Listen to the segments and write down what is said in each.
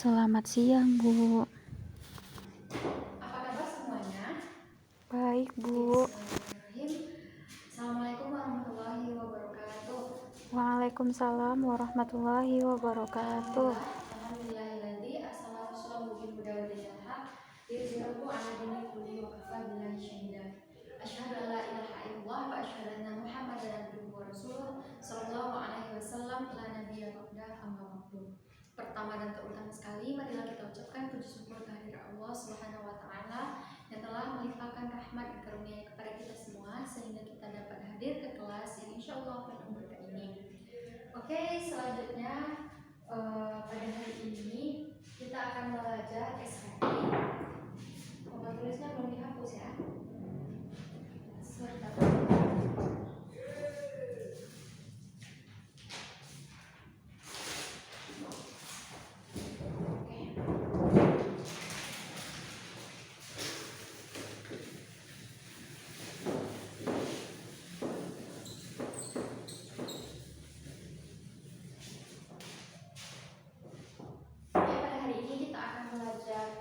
Selamat siang, Bu. Apa kabar semuanya? Baik, Bu. Assalamualaikum warahmatullahi wabarakatuh. Waalaikumsalam warahmatullahi wabarakatuh. Alhamdulillahilladzi arsala rasulahu bil huda wa dinil haq liyudhhirahu 'ala dini kullihi wa kafaa billahi shahida. Asyhadu an la ilaha illallah wa asyhadu anna Muhammadan abduhu wa rasuluh sallallahu alaihi wasallam la nabiyya ba'da amma ba'du. Pertama dan terutama sekali, marilah kita ucapkan puji syukur kehadirat Allah Subhanahu wa taala yang telah melimpahkan rahmat dan karunia kepada kita semua sehingga kita dapat hadir ke kelas yang insyaallah penuh berkah ini. Oke, selanjutnya pada hari ini kita akan belajar SKI. Nomor tulisnya belum dihapus ya. Sebentar.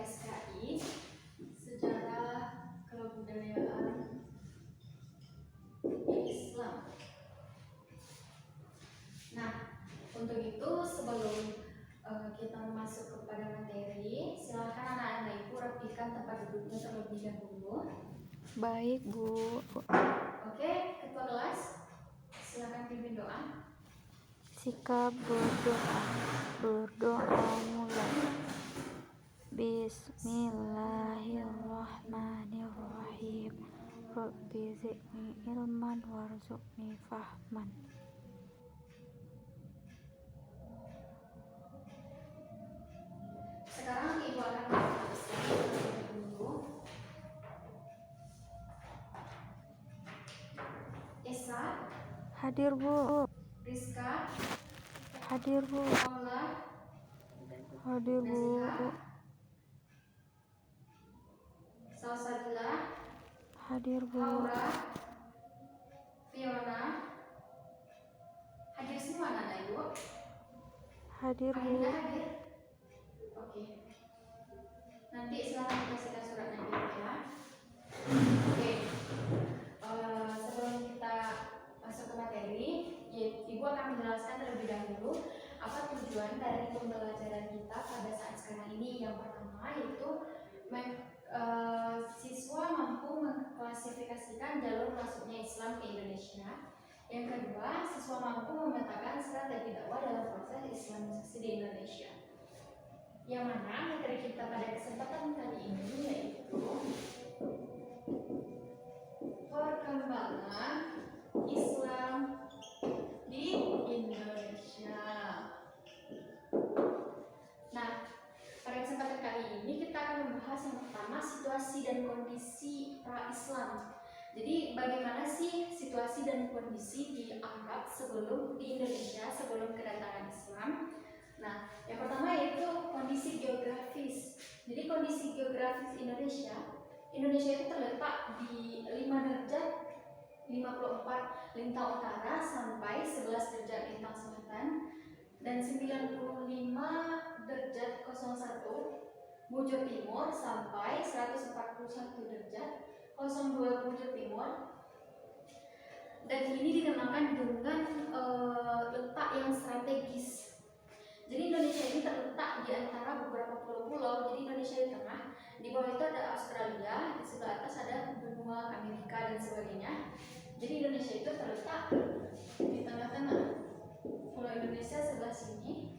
SKI Sejarah Kebudayaan Islam. Nah, untuk itu sebelum kita masuk kepada materi, silakan anak-anak ibu rapikan tempat duduknya terlebih dahulu. Baik, Bu. Oke, ketua kelas, silakan pimpin doa. Sikap berdoa mulai. Bismillahirrahmanirrahim. Rabbi zidni ilman warzuqni fahman. Sekarang ibu akan memperlihatkan dulu. Esa, Hadir, Bu. Rizka, Hadir, Bu. Paula, Hadir, Bu. Salsabila, Hadir, Bu. Aura, Fiona. Hadir semua anak-anak ibu? Hadir, Bu. Ainda hadir? Oke. Nanti silahkan dikasihkan suratnya dulu ya. Oke. Sebelum kita masuk ke materi, ibu akan menjelaskan terlebih dahulu apa tujuan dari pembelajaran kita pada saat sekarang ini. Yang pertama yaitu siswa mampu mengklasifikasikan jalur masuknya Islam ke Indonesia. Yang kedua, siswa mampu memetakan strategi dakwah dalam proses Islamisasi di Indonesia. Yang mana materi kita pada kesempatan kali ini yaitu perkembangan Islam di Indonesia. Nah, pada kesempatan kali ini kita akan membahas yang pertama situasi dan kondisi pra-Islam. Jadi bagaimana sih situasi dan kondisi di Arab di Indonesia sebelum kedatangan Islam? Nah, yang pertama yaitu kondisi geografis. Jadi kondisi geografis Indonesia itu terletak di 5 derajat 54 lintang utara sampai 11 derajat lintang selatan dan 95 derajat 01 bujur timur sampai 141 derajat 02 bujur timur. Dan ini dinamakan dengan letak yang strategis. Jadi Indonesia ini terletak di antara beberapa pulau-pulau. Jadi Indonesia di tengah, di bawah itu ada Australia, di sebelah atas ada benua Amerika dan sebagainya. Jadi Indonesia itu terletak di tengah-tengah. Pulau Indonesia sebelah sini.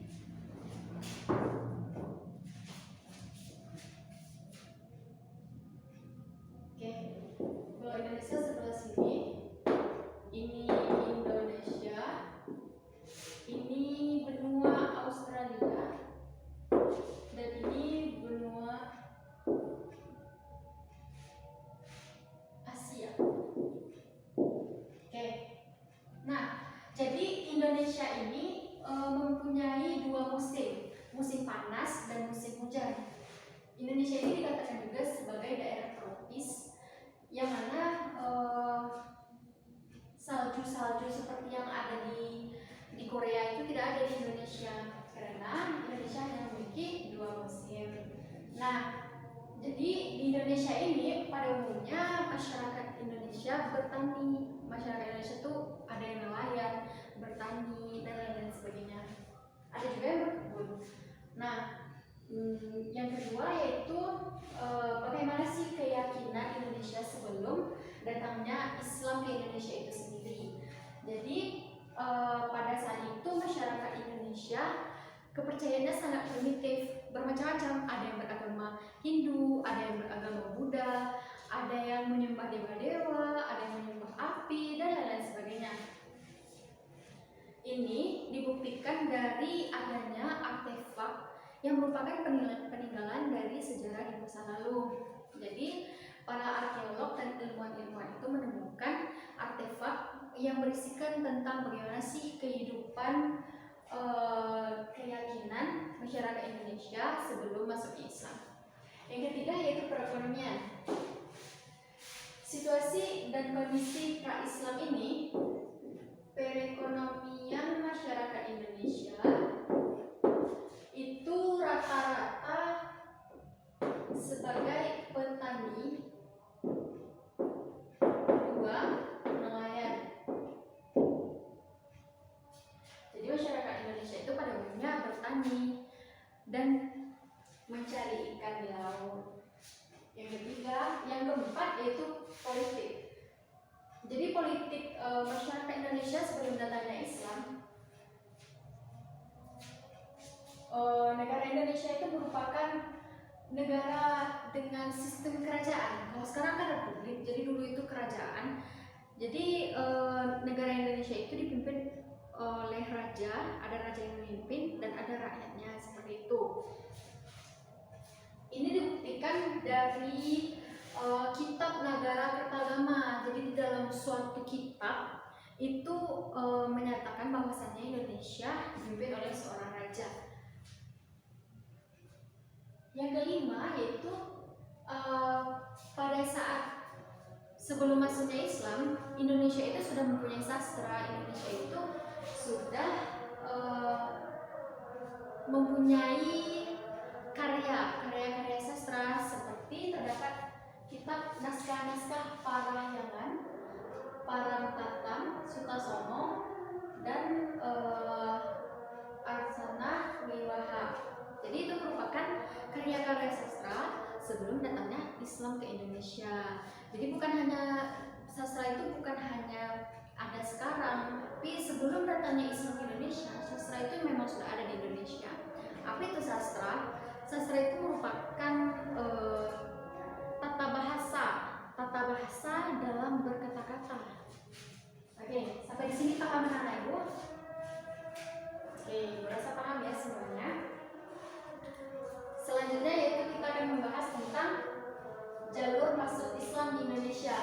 Oke, Pulau Indonesia sebelah sini. Ini Indonesia. Ini benua Australia. Dan ini benua Asia. Oke. Nah, jadi Indonesia ini mempunyai dua musim panas dan musim hujan. Indonesia ini dikatakan juga sebagai daerah tropis yang mana salju-salju seperti yang ada di Korea itu tidak ada di Indonesia karena Indonesia hanya memiliki dua bertani. Masyarakat Indonesia tuh ada yang nelayan, bertani dan lain-lain sebagainya. Ada juga yang berkebun. Nah, yang kedua yaitu bagaimana sih keyakinan Indonesia sebelum datangnya Islam ke Indonesia itu sendiri. Jadi pada saat itu masyarakat Indonesia kepercayaannya sangat primitif, bermacam-macam. Ada yang beragama Hindu, ada yang beragama Buddha, ada yang menyembah dewa-dewa, ada yang menyembah api, dan lain-lain sebagainya. Ini dibuktikan dari adanya artefak yang merupakan peninggalan dari sejarah di masa lalu. Jadi para arkeolog dan ilmuwan-ilmuwan itu menemukan artefak yang berisikan tentang bagaimana sih kehidupan keyakinan masyarakat Indonesia sebelum masuk Islam. Yang ketiga yaitu perekonomian. Situasi dan kondisi pra-Islam ini, perekonomian masyarakat Indonesia itu rata-rata sebagai petani, dua, nelayan. Jadi masyarakat Indonesia itu pada umumnya bertani dan mencari ikan di laut. Yang ketiga, yang keempat yaitu politik. Jadi politik masyarakat Indonesia sebelum datangnya Islam, negara Indonesia itu merupakan negara dengan sistem kerajaan. Kalau sekarang kan republik, jadi dulu itu kerajaan. Jadi negara Indonesia itu dipimpin oleh raja, ada raja yang memimpin dan ada rakyatnya, seperti itu. Ini dibuktikan dari kitab Nagara Kertagama. Jadi di dalam suatu kitab itu menyatakan bahwasannya Indonesia dipimpin oleh seorang raja. Yang kelima yaitu pada saat sebelum masuknya Islam, Indonesia itu sudah mempunyai sastra. Indonesia itu sudah mempunyai karya-karya sastra, seperti terdapat kitab naskah-naskah Parahyangan, Parangtatam, Sutasoma, dan Arsana Wiwaha. Jadi itu merupakan karya-karya sastra sebelum datangnya Islam ke Indonesia. Jadi sastra itu bukan hanya ada sekarang, tapi sebelum datangnya Islam ke Indonesia, sastra itu memang sudah ada di Indonesia. Apa itu sastra? Sastra itu merupakan tata bahasa dalam berkata-kata. Oke, sampai di sini paham anak ibu? Oke, merasa paham ya semuanya. Selanjutnya yaitu kita akan membahas tentang jalur masuk Islam di Indonesia.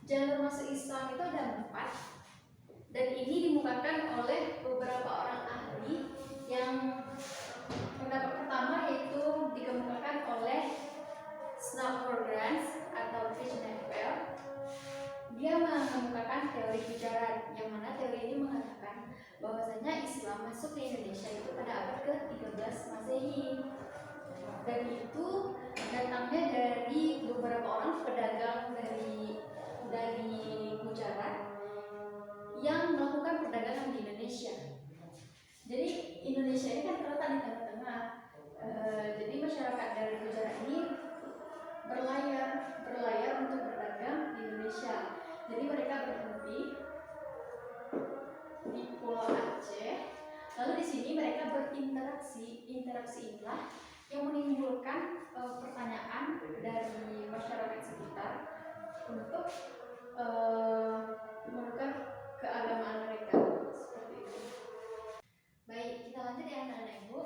Jalur masuk Islam itu ada 4, dan ini dimukakan oleh beberapa orang ahli. Yang pendapat pertama yaitu dikemukakan oleh Snodgrass atau Fishnapel. Dia mengemukakan teori Gujarat, yang mana teori ini mengatakan bahwasanya Islam masuk ke Indonesia itu pada abad ke-13 Masehi. Dan itu datangnya dari beberapa orang pedagang dari Gujarat yang melakukan perdagangan di Indonesia. Jadi Indonesia ini kan terletak di tengah-tengah. Jadi masyarakat dari Gujarat ini berlayar untuk berdagang di Indonesia. Jadi mereka berhenti di Pulau Aceh. Lalu di sini mereka berinteraksi. Interaksi inilah yang menimbulkan pertanyaan dari masyarakat sekitar untuk menukar keagamaan mereka, seperti itu. Baik, kita lanjut ya anak-anak ibu.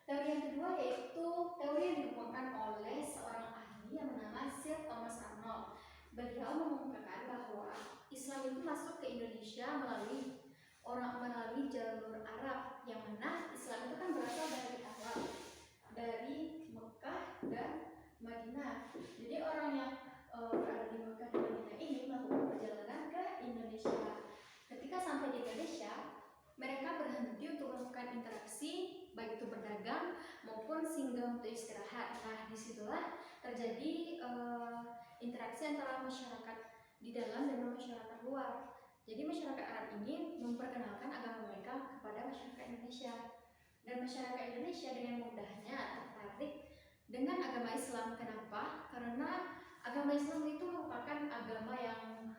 Teori yang kedua yaitu teori yang dikemukakan oleh seorang ahli yang bernama Sir Thomas Arnold. Beliau mengemukakan bahwa Islam itu masuk ke Indonesia melalui jalur Arab, yang mana Islam itu kan berasal dari Arab, dari Mekah dan Madinah. Jadi orang yang berada di Mekah dan Madinah ini melakukan perjalanan ke Indonesia. Ketika sampai di Indonesia, mereka berhenti untuk melakukan interaksi, baik itu berdagang maupun singgah untuk istirahat. Nah, disitulah terjadi interaksi antara masyarakat di dalam dan masyarakat luar. Jadi masyarakat Arab ini memperkenalkan agama mereka kepada masyarakat Indonesia. Dan masyarakat Indonesia dengan mudahnya tertarik dengan agama Islam. Kenapa? Karena agama Islam itu merupakan agama yang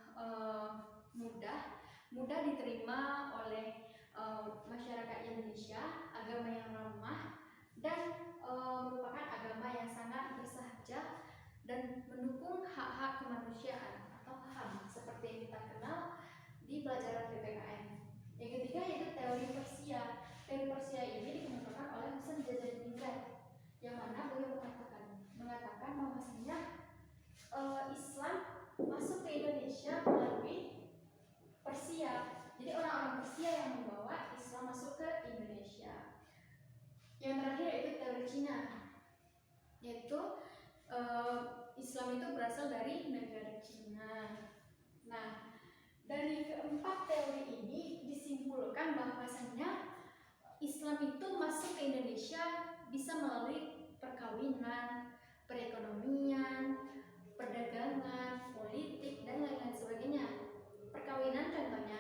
mudah diterima oleh masyarakat Indonesia, agama yang ramah dan merupakan agama yang sangat bersahaja dan mendukung hak-hak kemanusiaan atau HAM seperti yang kita kenal di pelajaran PPKN. Yang ketiga yaitu teori Persia. Teori Persia ini dikemukakan oleh Hasan Jazari, yang mana beliau mengatakan bahwasanya Islam masuk ke Indonesia melalui Persia. Jadi orang-orang Persia yang membawa Islam masuk ke Indonesia. Yang terakhir yaitu teori Cina, yaitu Islam itu berasal dari negara Cina. Nah, dari keempat teori ini disimpulkan bahwasanya Islam itu masuk ke Indonesia bisa melalui perkawinan, perekonomian, perdagangan, politik, dan lain-lain sebagainya. Perkawinan contohnya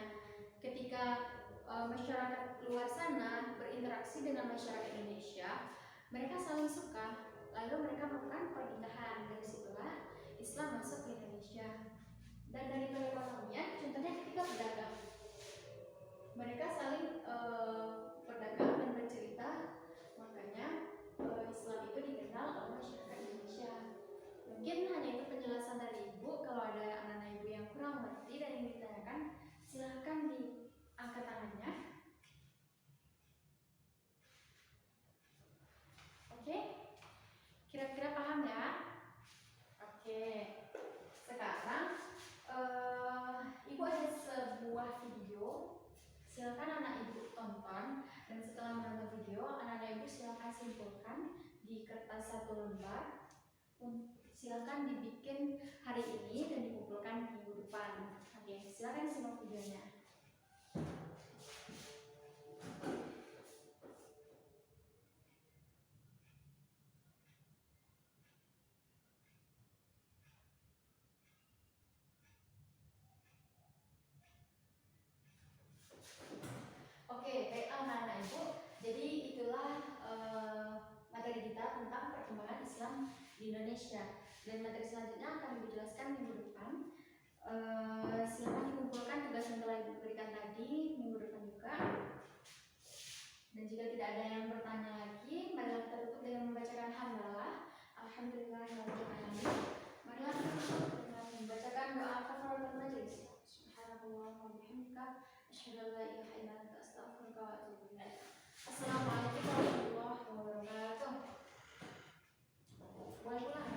ketika masyarakat luar sana berinteraksi dengan masyarakat Indonesia, mereka saling suka, lalu mereka melakukan pernikahan. Dari situlah Islam masuk ke Indonesia. Dan dari perekonomian, contohnya ketika berdagang, mereka saling berdagang dan bercerita, makanya Islam itu dikenal oleh masyarakat Indonesia. Mungkin hanya itu penjelasan dari Ibu. Kalau ada anak-anak Ibu yang kurang mengerti dan ingin ditanyakan, silahkan diangkat tangannya. Oke, kira-kira paham ya? Oke, sekarang Ibu ada sebuah video. Silakan anak Ibu tonton, dan setelah menonton video, anak-anak Ibu silakan simpulkan di kertas 1 lembar. Silakan dibikin hari ini dan dikumpulkan minggu depan. Oke, silakan simak videonya. Oke, baik anak-anak Ibu. Jadi itulah materi kita tentang perkembangan Islam di Indonesia. Dan materi selanjutnya akan Ibu jelaskan minggu depan. Silakan dikumpulkan tugas yang telah Ibu berikan tadi minggu depan juga. Dan jika tidak ada yang bertanya lagi, marilah kita tutup dengan membacakan hamdalah. Alhamdulillahirabbil alamin. Marilah kita tutup dengan membacakan doa kafaratul majelis. Subhanallah wa bihamdika, asyhadu an la ilaha illa anta, astaghfiruka wa atubu ilaik. Assalamualaikum warahmatullahi wabarakatuh. Waalaikumsalam.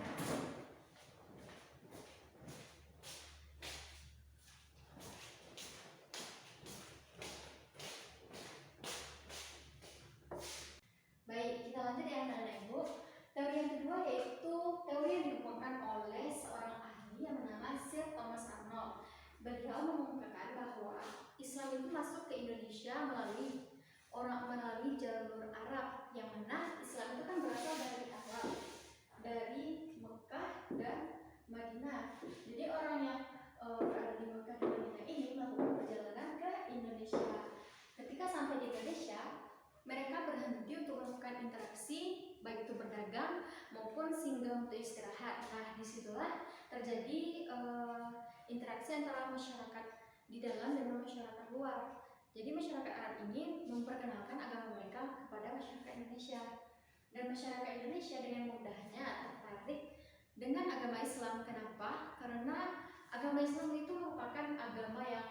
Baik, kita lanjut ya anak-anak Ibu. Teori yang kedua yaitu teori yang dikembangkan oleh seorang ahli yang bernama Sir Thomas Arnold. Beliau mengungkapkan bahwa Islam itu masuk ke Indonesia melalui jalur Arab, yang mana Islam itu kan berasal dari Arab, dari Mekah dan Madinah. Jadi orang yang berada di Mekah dan Madinah ini melakukan perjalanan ke Indonesia. Ketika sampai di Indonesia, mereka berhenti untuk melakukan interaksi, baik itu berdagang maupun singgah untuk istirahat. Nah, disitulah terjadi interaksi antara masyarakat di dalam dan masyarakat luar. Jadi masyarakat Arab ini memperkenalkan agama mereka kepada masyarakat Indonesia. Dan masyarakat Indonesia dengan mudahnya tertarik dengan agama Islam. Kenapa? Karena agama Islam itu merupakan agama yang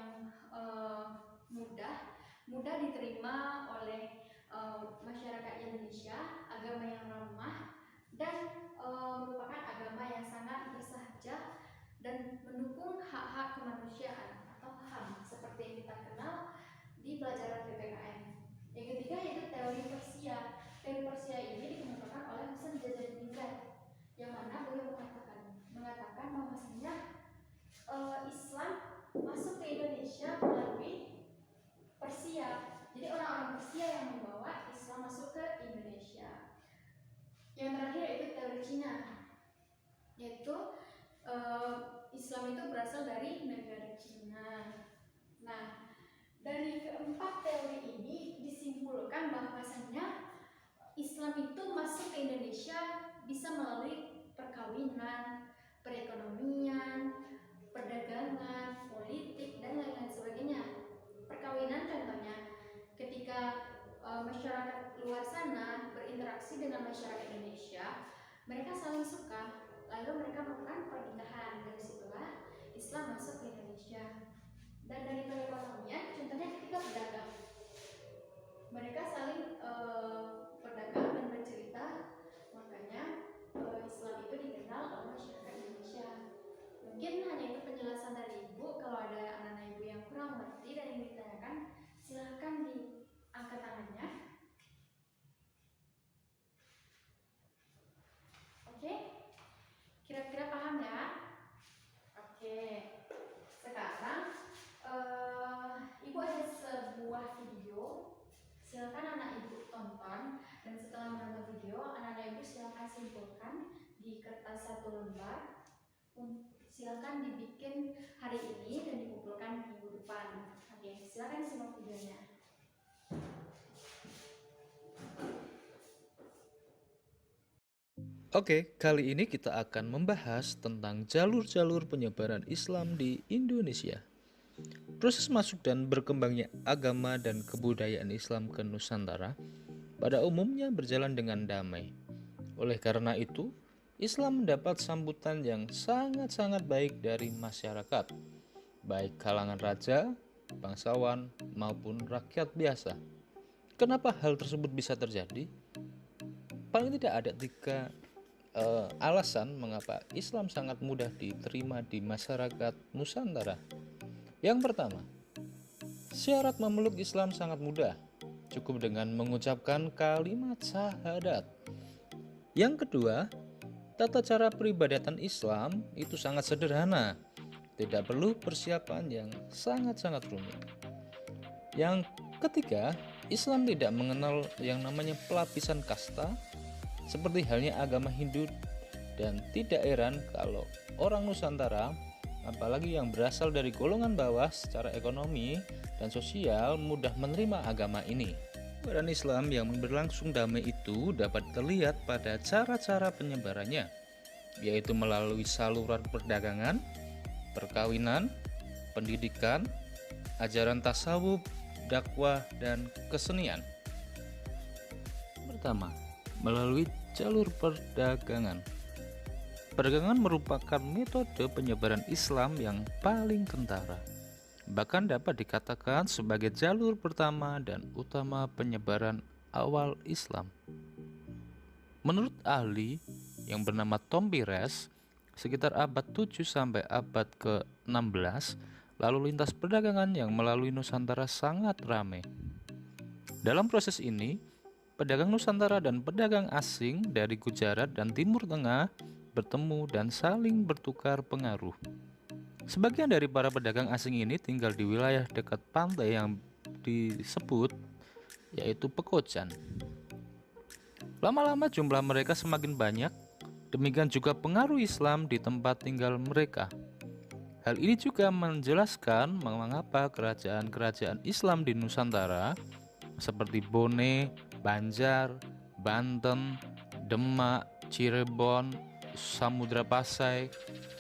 mudah diterima oleh masyarakat Indonesia, agama yang ramah dan merupakan agama yang sangat bersahaja dan mendukung hak-hak kemanusiaan atau HAM seperti yang kita kenal di pelajaran PPKN. Yang ketiga yaitu teori Persia. Teori Persia ini dikemukakan oleh Hasan Jazari, yang mana beliau mengatakan bahwasanya Islam masuk ke Indonesia melalui Persia. Jadi orang-orang Persia yang membawa Islam masuk ke Indonesia. Yang terakhir yaitu teori Cina, yaitu Islam itu berasal dari negara Cina. Nah, dari keempat teori ini disimpulkan bahwasanya Islam itu masuk ke Indonesia bisa melalui perkawinan, perekonomian, perdagangan, politik, dan lain-lain sebagainya. Perkawinan contohnya, ketika masyarakat luar sana berinteraksi dengan masyarakat Indonesia, mereka saling suka, lalu mereka melakukan pernikahan. Dari situlah Islam masuk ke Indonesia. Dan dari perekonomian, contohnya ketika berdagang, mereka saling berdagang dan bercerita, makanya Islam itu dikenal oleh masyarakat Indonesia. Mungkin hanya itu penjelasan dari Ibu. Kalau ada anak-anak Ibu yang kurang mengerti dan yang ditanyakan, silahkan diangkat tangannya. Oke, kira-kira paham ya? Oke, sekarang Ibu ada sebuah video. Silakan anak Ibu tonton, dan setelah menonton video, anak-anak Ibu silakan simpulkan di kertas 1 lembar. Silakan dibikin hari ini dan dikumpulkan minggu depan. Oke, silakan simak videonya. Oke, kali ini kita akan membahas tentang jalur-jalur penyebaran Islam di Indonesia. Proses masuk dan berkembangnya agama dan kebudayaan Islam ke Nusantara pada umumnya berjalan dengan damai. Oleh karena itu, Islam mendapat sambutan yang sangat-sangat baik dari masyarakat, baik kalangan raja, bangsawan, maupun rakyat biasa. Kenapa hal tersebut bisa terjadi? Paling tidak ada 3 alasan mengapa Islam sangat mudah diterima di masyarakat Nusantara. Yang pertama, syarat memeluk Islam sangat mudah, cukup dengan mengucapkan kalimat syahadat. Yang kedua, tata cara peribadatan Islam itu sangat sederhana, tidak perlu persiapan yang sangat-sangat rumit. Yang ketiga, Islam tidak mengenal yang namanya pelapisan kasta, seperti halnya agama Hindu, dan tidak heran kalau orang Nusantara, apalagi yang berasal dari golongan bawah secara ekonomi dan sosial, mudah menerima agama ini. Penyebaran Islam yang berlangsung damai itu dapat terlihat pada cara-cara penyebarannya, yaitu melalui saluran perdagangan, perkawinan, pendidikan, ajaran tasawuf, dakwah, dan kesenian. Pertama, melalui jalur perdagangan. Perdagangan merupakan metode penyebaran Islam yang paling kentara. Bahkan dapat dikatakan sebagai jalur pertama dan utama penyebaran awal Islam. Menurut ahli yang bernama Tom Pires, sekitar abad 7 sampai abad ke-16, lalu lintas perdagangan yang melalui Nusantara sangat ramai. Dalam proses ini, pedagang Nusantara dan pedagang asing dari Gujarat dan Timur Tengah bertemu dan saling bertukar pengaruh. Sebagian dari para pedagang asing ini tinggal di wilayah dekat pantai yang disebut yaitu Pekojan. Lama-lama jumlah mereka semakin banyak, demikian juga pengaruh Islam di tempat tinggal mereka. Hal ini juga menjelaskan mengapa kerajaan-kerajaan Islam di Nusantara seperti Bone, Banjar, Banten, Demak, Cirebon, Samudra Pasai,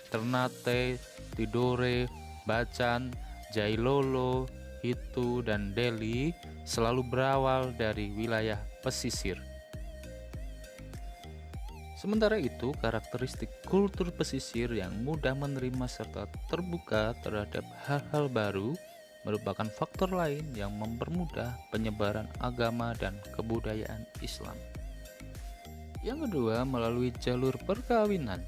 Ternate, Tidore, Bacan, Jailolo, Hitu, dan Delhi selalu berawal dari wilayah pesisir. Sementara itu, karakteristik kultur pesisir yang mudah menerima serta terbuka terhadap hal-hal baru merupakan faktor lain yang mempermudah penyebaran agama dan kebudayaan Islam. Yang kedua, melalui jalur perkawinan.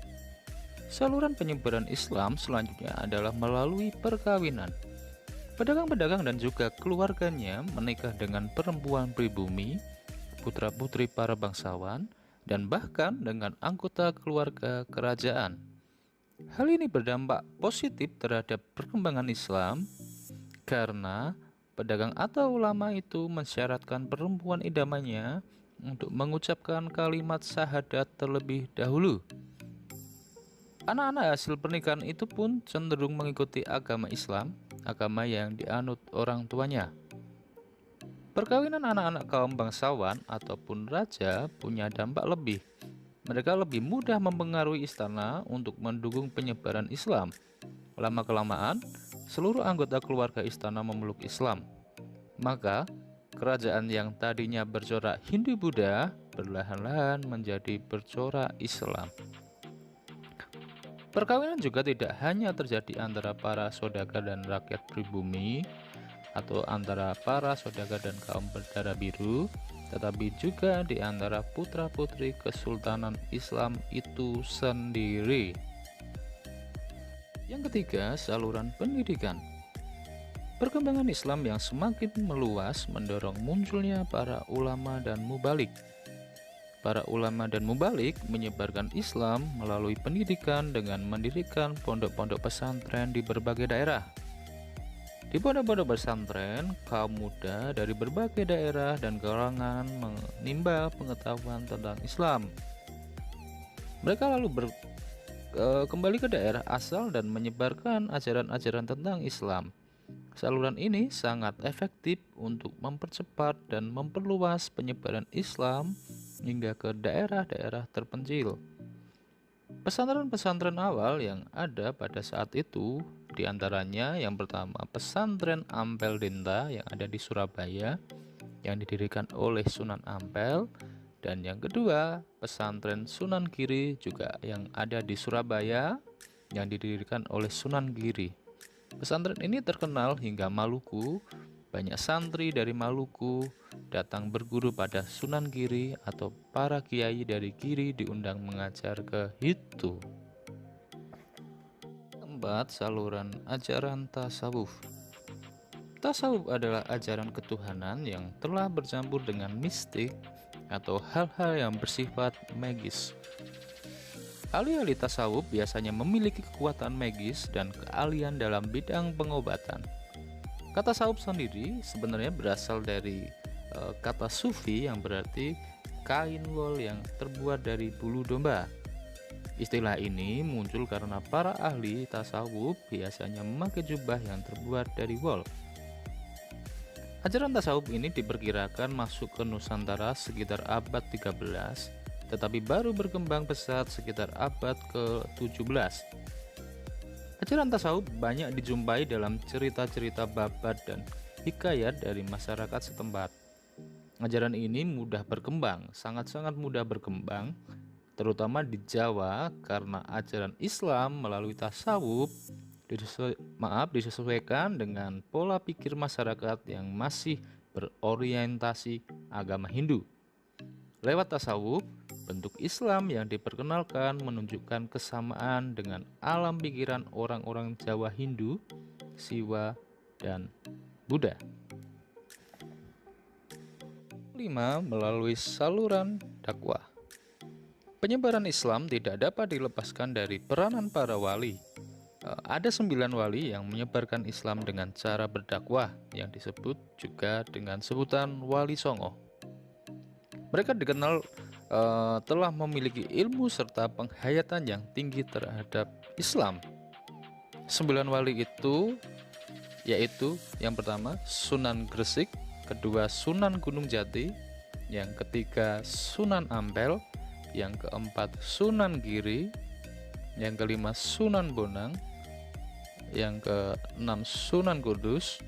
Saluran penyebaran Islam selanjutnya adalah melalui perkawinan. Pedagang-pedagang dan juga keluarganya menikah dengan perempuan pribumi, putra-putri para bangsawan, dan bahkan dengan anggota keluarga kerajaan. Hal ini berdampak positif terhadap perkembangan Islam karena pedagang atau ulama itu mensyaratkan perempuan idamannya untuk mengucapkan kalimat syahadat terlebih dahulu. Anak-anak hasil pernikahan itu pun cenderung mengikuti agama Islam, agama yang dianut orang tuanya. Perkawinan anak-anak kaum bangsawan ataupun raja punya dampak lebih. Mereka lebih mudah mempengaruhi istana untuk mendukung penyebaran Islam. Lama-kelamaan, seluruh anggota keluarga istana memeluk Islam. Maka, kerajaan yang tadinya bercorak Hindu-Buddha perlahan-lahan menjadi bercorak Islam. Perkawinan juga tidak hanya terjadi antara para saudagar dan rakyat pribumi, atau antara para saudagar dan kaum berdarah biru, tetapi juga di antara putra-putri Kesultanan Islam itu sendiri. Yang ketiga, saluran pendidikan. Perkembangan Islam yang semakin meluas mendorong munculnya para ulama dan mubalik. Para ulama dan mubalik menyebarkan Islam melalui pendidikan dengan mendirikan pondok-pondok pesantren di berbagai daerah. Di pondok-pondok pesantren, kaum muda dari berbagai daerah dan kalangan menimba pengetahuan tentang Islam. Mereka lalu kembali ke daerah asal dan menyebarkan ajaran-ajaran tentang Islam. Saluran ini sangat efektif untuk mempercepat dan memperluas penyebaran Islam hingga ke daerah-daerah terpencil. Pesantren-pesantren awal yang ada pada saat itu, diantaranya yang pertama pesantren Ampel Denta yang ada di Surabaya, yang didirikan oleh Sunan Ampel, dan yang kedua pesantren Sunan Giri juga yang ada di Surabaya, yang didirikan oleh Sunan Giri. Pesantren ini terkenal hingga Maluku. Banyak santri dari Maluku datang berguru pada Sunan Giri, atau para kiai dari Giri diundang mengajar ke Hitu. Keempat, saluran ajaran tasawuf. Tasawuf adalah ajaran ketuhanan yang telah bercampur dengan mistik atau hal-hal yang bersifat magis. Ahli-ahli tasawuf biasanya memiliki kekuatan magis dan keahlian dalam bidang pengobatan. Kata tasawuf sendiri sebenarnya berasal dari kata sufi yang berarti kain wol yang terbuat dari bulu domba. Istilah ini muncul karena para ahli tasawuf biasanya memakai jubah yang terbuat dari wol. Ajaran tasawuf ini diperkirakan masuk ke Nusantara sekitar abad 13, tetapi baru berkembang pesat sekitar abad ke-17. Ajaran tasawuf banyak dijumpai dalam cerita-cerita babat dan hikayat dari masyarakat setempat. Ajaran ini mudah berkembang, sangat-sangat mudah berkembang, terutama di Jawa karena ajaran Islam melalui tasawuf disesuaikan dengan pola pikir masyarakat yang masih berorientasi agama Hindu. Lewat tasawuf, bentuk Islam yang diperkenalkan menunjukkan kesamaan dengan alam pikiran orang-orang Jawa Hindu, Siwa, dan Buddha. 5. Melalui saluran dakwah. Penyebaran Islam tidak dapat dilepaskan dari peranan para wali. Ada 9 wali yang menyebarkan Islam dengan cara berdakwah, yang disebut juga dengan sebutan Wali Songo. Mereka dikenal telah memiliki ilmu serta penghayatan yang tinggi terhadap Islam. 9 wali itu yaitu yang pertama Sunan Gresik, kedua Sunan Gunung Jati, yang ketiga Sunan Ampel, yang keempat Sunan Giri, yang kelima Sunan Bonang, yang keenam Sunan Kudus,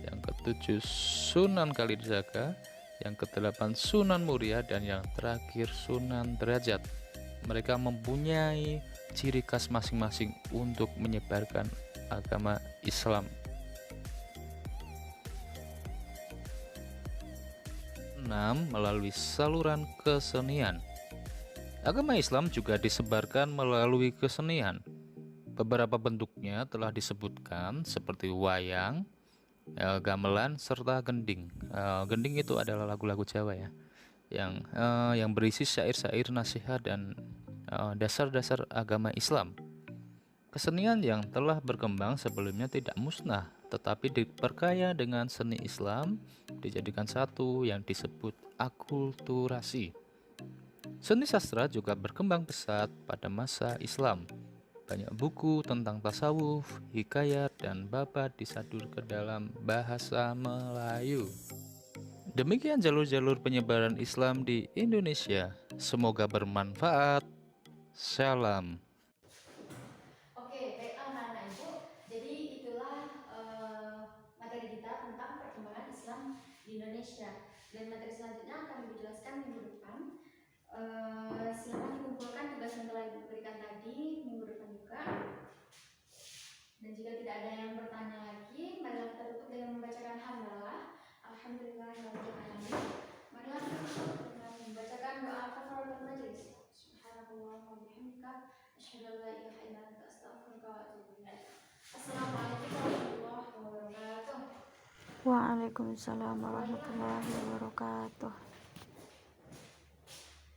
yang ketujuh Sunan Kalijaga, yang kedelapan Sunan Muria, dan yang terakhir Sunan Derajat. Mereka mempunyai ciri khas masing-masing untuk menyebarkan agama Islam. 6. Melalui saluran kesenian. Agama Islam juga disebarkan melalui kesenian. Beberapa bentuknya telah disebutkan seperti wayang, gamelan, serta gending. Gending itu adalah lagu-lagu Jawa ya, yang berisi syair-syair nasihat dan dasar-dasar agama Islam. Kesenian yang telah berkembang sebelumnya tidak musnah, tetapi diperkaya dengan seni Islam, dijadikan satu yang disebut akulturasi. Seni sastra juga berkembang pesat pada masa Islam. banyak buku tentang tasawuf, hikayat, dan babat disadur ke dalam bahasa Melayu. Demikian jalur-jalur penyebaran Islam di Indonesia. Semoga bermanfaat. Salam. Oke, baiklah anak-anak ibu. Jadi itulah materi kita tentang perkembangan Islam di Indonesia. Dan materi selanjutnya akan ibu jelaskan minggu depan. Silakan dikumpulkan tugas yang telah ibu berikan tadi minggu depan juga. Dan jika tidak ada yang bertanya lagi, marilah kita tutup dengan membacakan hamdalah. Alhamdulillahirobbilalamin. Marilah kita tutup dengan membacakan doa kafaratul majelis. Subhanallah wa bihamdika asyhadu an la ilaha illa anta astaghfiruka wa atubu ilaik. Assalamualaikum warahmatullahi wabarakatuh. Waalaikumsalam warahmatullahi wabarakatuh.